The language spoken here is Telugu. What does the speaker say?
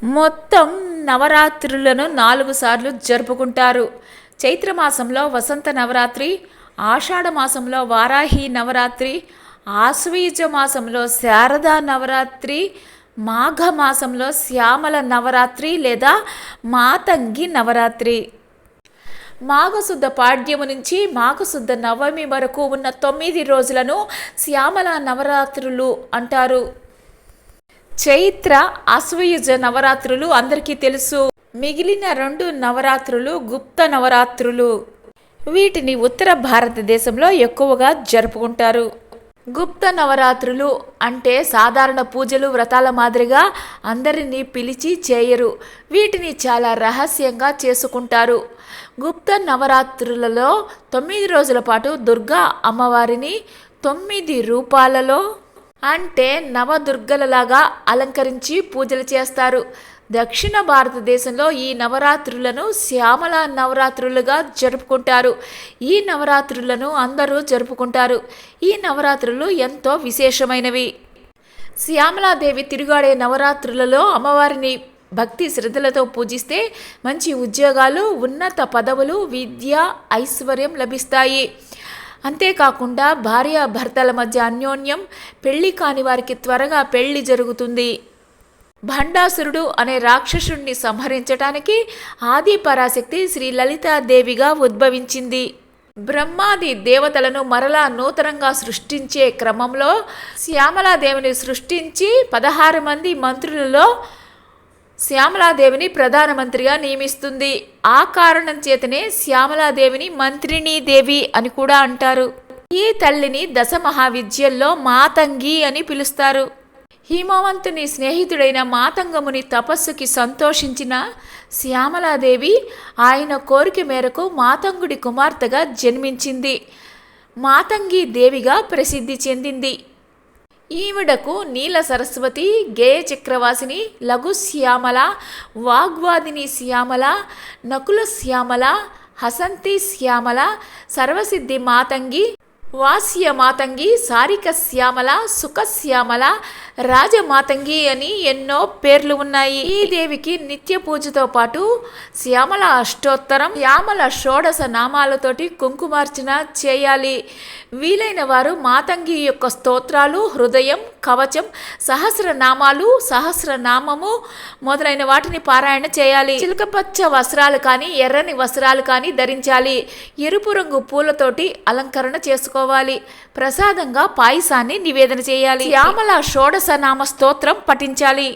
మొత్తం నవరాత్రులను 4 సార్లు జరుపుకుంటారు. చైత్రమాసంలో వసంత నవరాత్రి, ఆషాఢ మాసంలో వారాహి నవరాత్రి, ఆశ్వయుజ మాసంలో శారదా నవరాత్రి, మాఘ మాసంలో శ్యామల నవరాత్రి లేదా మాతంగి నవరాత్రి. మాఘశుద్ధ పాడ్యము నుంచి మాఘశుద్ధ నవమి వరకు ఉన్న 9 రోజులను శ్యామల నవరాత్రులు అంటారు. చైత్ర ఆశ్వయుజ నవరాత్రులు అందరికీ తెలుసు. మిగిలిన 2 నవరాత్రులు గుప్త నవరాత్రులు. వీటిని ఉత్తర భారతదేశంలో ఎక్కువగా జరుపుకుంటారు. గుప్త నవరాత్రులు అంటే సాధారణ పూజలు, వ్రతాల మాదిరిగా అందరినీ పిలిచి చేయరు. వీటిని చాలా రహస్యంగా చేసుకుంటారు. గుప్త నవరాత్రులలో 9 రోజుల పాటు దుర్గా అమ్మవారిని 9 రూపాలలో అంటే నవదుర్గలలాగా అలంకరించి పూజలు చేస్తారు. దక్షిణ భారతదేశంలో ఈ నవరాత్రులను శ్యామల నవరాత్రులుగా జరుపుకుంటారు. ఈ నవరాత్రులను అందరూ జరుపుకుంటారు. ఈ నవరాత్రులు ఎంతో విశేషమైనవి. శ్యామలాదేవి తిరుగాడే నవరాత్రులలో అమ్మవారిని భక్తి శ్రద్ధలతో పూజిస్తే మంచి ఉద్యోగాలు, ఉన్నత పదవులు, విద్య, ఐశ్వర్యం లభిస్తాయి. అంతేకాకుండా భార్యాభర్తల మధ్య అన్యోన్యం, పెళ్లి కాని వారికి త్వరగా పెళ్లి జరుగుతుంది. భండాసురుడు అనే రాక్షసుడిని సంహరించటానికి ఆది పరాశక్తి శ్రీ లలితాదేవిగా ఉద్భవించింది. బ్రహ్మాది దేవతలను మరలా నూతనంగా సృష్టించే క్రమంలో శ్యామలాదేవిని సృష్టించి 16 మంది మంత్రులలో శ్యామలాదేవిని ప్రధానమంత్రిగా నియమిస్తుంది. ఆ కారణం చేతనే శ్యామలాదేవిని మంత్రిణీ దేవి అని కూడా అంటారు. ఈ తల్లిని దశ మహావిద్యల్లో మాతంగి అని పిలుస్తారు. హిమవంతుని స్నేహితుడైన మాతంగముని తపస్సుకి సంతోషించిన శ్యామలాదేవి ఆయన కోరిక మేరకు మాతంగుడి కుమార్తెగా జన్మించింది. మాతంగి దేవిగా ప్రసిద్ధి చెందింది. ఈవిడకు నీల సరస్వతి, గేయ చక్రవాసిని, లఘు శ్యామల, వాగ్వాదిని శ్యామల, నకుల శ్యామల, హసంతి శ్యామల, సర్వసిద్ధి మాతంగి, వాస్య మాతంగి, సారిక శ్యామల, సుఖ శ్యామల, రాజమాతంగి అని ఎన్నో పేర్లు ఉన్నాయి. ఈ దేవికి నిత్య పూజతో పాటు శ్యామల అష్టోత్తరం, శ్యామల షోడశ నామాలతోటి కుంకుమార్చన చేయాలి. వీలైన వారు మాతంగి యొక్క స్తోత్రాలు, హృదయం, కవచం, సహస్రనామాలు, సహస్రనామము మొదలైన వాటిని పారాయణ చేయాలి. చిలకపచ్చ వస్త్రాలు కానీ ఎర్రని వస్త్రాలు కానీ ధరించాలి. ఎరుపు రంగు పూలతోటి అలంకరణ చేసుకోవాలి. ప్రసాదంగా పాయసాన్ని నివేదన చేయాలి. శ్యామల షోడశ నామ స్తోత్రం పఠించాలి.